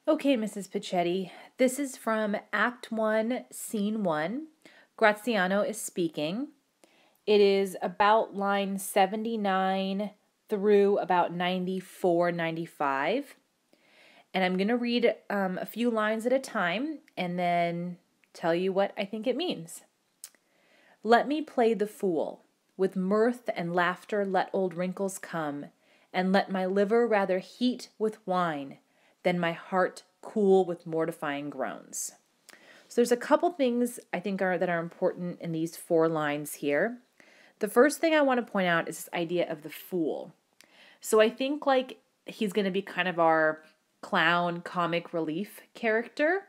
Okay, Mrs. Pichetti, this is from Act 1, Scene 1. Graziano is speaking. It is about line 79 through about 94, 95. And I'm going to read a few lines at a time and then tell you what I think it means. Let me play the fool. With mirth and laughter let old wrinkles come, and let my liver rather heat with wine than my heart cool with mortifying groans. So there's a couple things I think that are important in these 4 lines here. The first thing I want to point out is this idea of the fool. So I think like he's going to be kind of our clown comic relief character.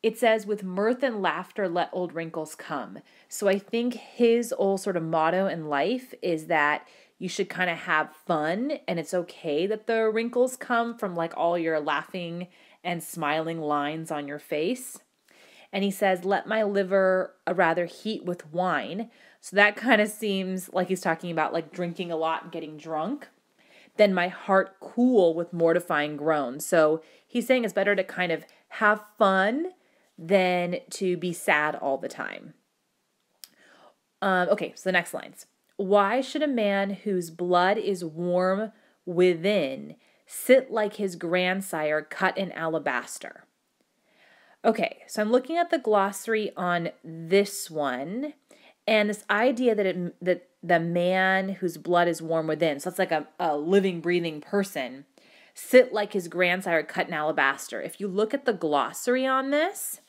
It says, with mirth and laughter, let old wrinkles come. So I think his old sort of motto in life is that you should kind of have fun, and it's okay that the wrinkles come from like all your laughing and smiling lines on your face. And he says, let my liver rather heat with wine. So that kind of seems like he's talking about like drinking a lot and getting drunk. Then my heart cool with mortifying groans. So he's saying it's better to kind of have fun than to be sad all the time. Okay, so the next lines. Why should a man whose blood is warm within sit like his grandsire cut in alabaster? Okay, so I'm looking at the glossary on this one, and this idea that the man whose blood is warm within, so it's like a living, breathing person, sit like his grandsire cut in alabaster. If you look at the glossary on this,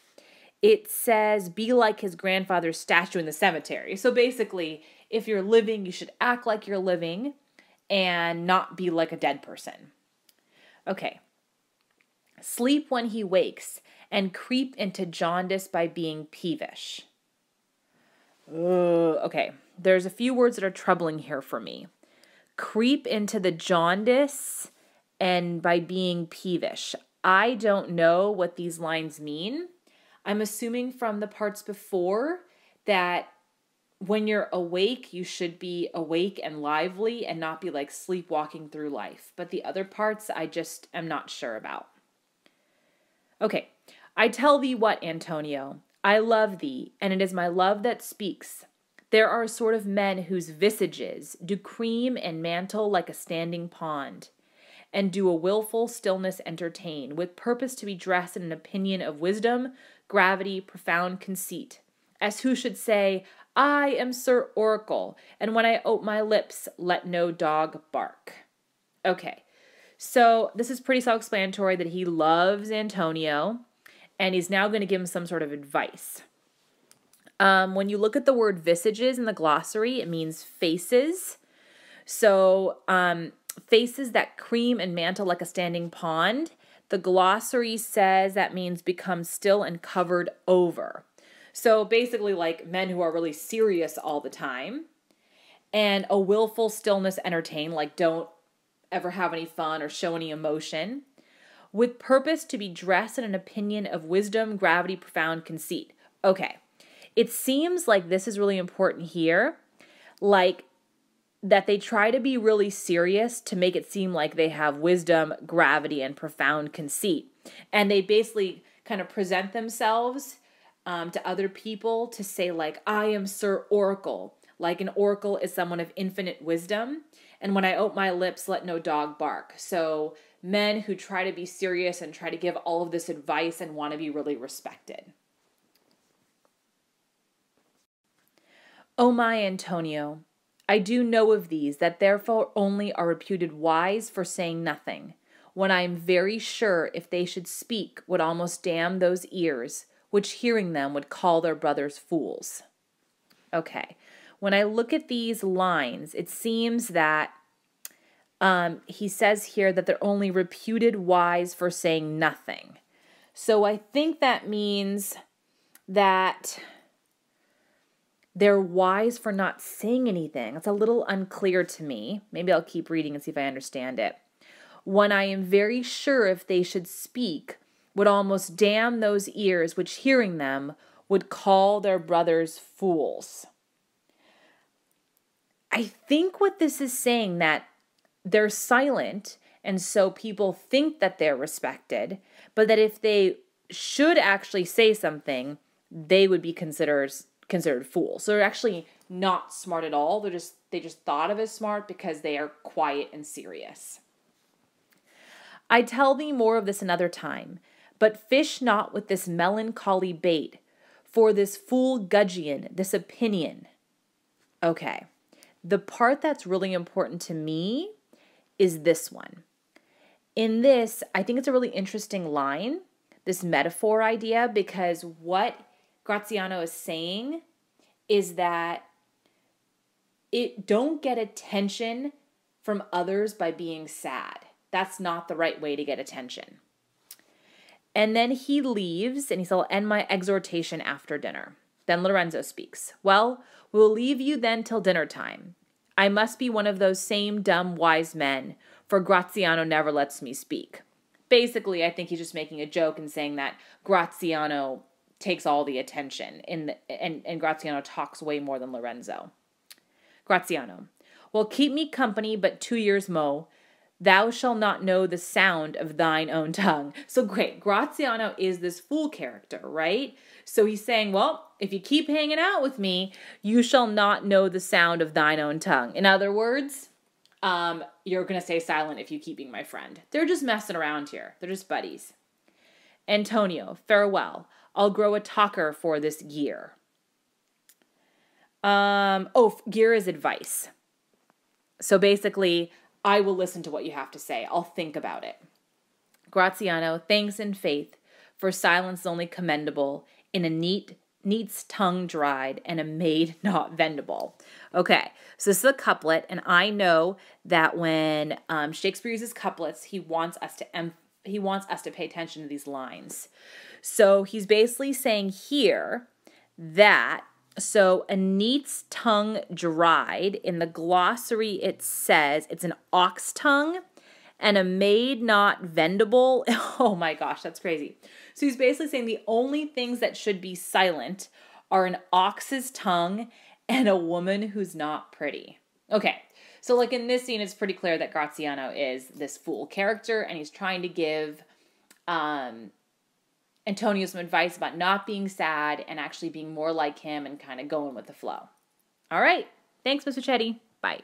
it says, be like his grandfather's statue in the cemetery. So basically, if you're living, you should act like you're living and not be like a dead person. Okay. Sleep when he wakes and creep into jaundice by being peevish. Okay. There's a few words that are troubling here for me. Creep into the jaundice and by being peevish. I don't know what these lines mean. I'm assuming from the parts before that when you're awake, you should be awake and lively and not be like sleepwalking through life. But the other parts, I just am not sure about. Okay, I tell thee what, Antonio, I love thee, and it is my love that speaks. There are a sort of men whose visages do cream and mantle like a standing pond, and do a willful stillness entertain, with purpose to be dressed in an opinion of wisdom, gravity, profound conceit, as who should say, I am Sir Oracle, and when I ope my lips, let no dog bark. Okay, so this is pretty self-explanatory that he loves Antonio, and he's now going to give him some sort of advice. When you look at the word visages in the glossary, it means faces. So, faces that cream and mantle like a standing pond. The glossary says that means become still and covered over. So basically like men who are really serious all the time. And a willful stillness entertain, like don't ever have any fun or show any emotion. With purpose to be dressed in an opinion of wisdom, gravity, profound conceit. Okay, it seems like this is really important here. Like that they try to be really serious to make it seem like they have wisdom, gravity, and profound conceit. And they basically kind of present themselves to other people to say like, I am Sir Oracle. Like an oracle is someone of infinite wisdom. And when I open my lips, let no dog bark. So men who try to be serious and try to give all of this advice and want to be really respected. O my Antonio, I do know of these, that therefore only are reputed wise for saying nothing, when I am very sure if they should speak would almost damn those ears, which hearing them would call their brothers fools. Okay, when I look at these lines, it seems that he says here that they're only reputed wise for saying nothing. So I think that means that they're wise for not saying anything. It's a little unclear to me. Maybe I'll keep reading and see if I understand it. When I am very sure if they should speak, would almost damn those ears which hearing them would call their brothers fools. I think what this is saying that they're silent And so people think that they're respected, but that if they should actually say something, they would be considered fools. So they're actually not smart at all. They just thought of as smart because they are quiet and serious. I tell thee more of this another time, but fish not with this melancholy bait, for this fool gudgeon, this opinion. Okay, the part that's really important to me is this one. In this, I think it's a really interesting line, this metaphor idea, because what Graziano is saying is that don't get attention from others by being sad. That's not the right way to get attention. And then he leaves and he says, I'll end my exhortation after dinner. Then Lorenzo speaks. Well, we'll leave you then till dinner time. I must be one of those same dumb wise men, for Graziano never lets me speak. Basically, I think he's just making a joke and saying that Graziano takes all the attention and Graziano talks way more than Lorenzo. Graziano, well, keep me company but 2 years mo. Thou shalt not know the sound of thine own tongue. So great, Graziano is this fool character, right? So he's saying, well, if you keep hanging out with me, you shall not know the sound of thine own tongue. In other words, you're going to stay silent if you keep being my friend. They're just messing around here. They're just buddies. Antonio, farewell. I'll grow a talker for this year. Gear is advice. So basically, I will listen to what you have to say. I'll think about it. Graziano, thanks in faith, for silence only commendable, in a neat's tongue dried, and a maid not vendible. Okay, so this is a couplet, and I know that when Shakespeare uses couplets, he wants us to pay attention to these lines. So he's basically saying here that, so a neat's tongue dried, in the glossary it says it's an ox tongue, and a maid not vendible. Oh my gosh, that's crazy. So he's basically saying the only things that should be silent are an ox's tongue and a woman who's not pretty. Okay, so like in this scene, it's pretty clear that Graziano is this fool character, and he's trying to give Antonio some advice about not being sad and actually being more like him and kind of going with the flow. All right. Thanks, Mr. Chetty. Bye.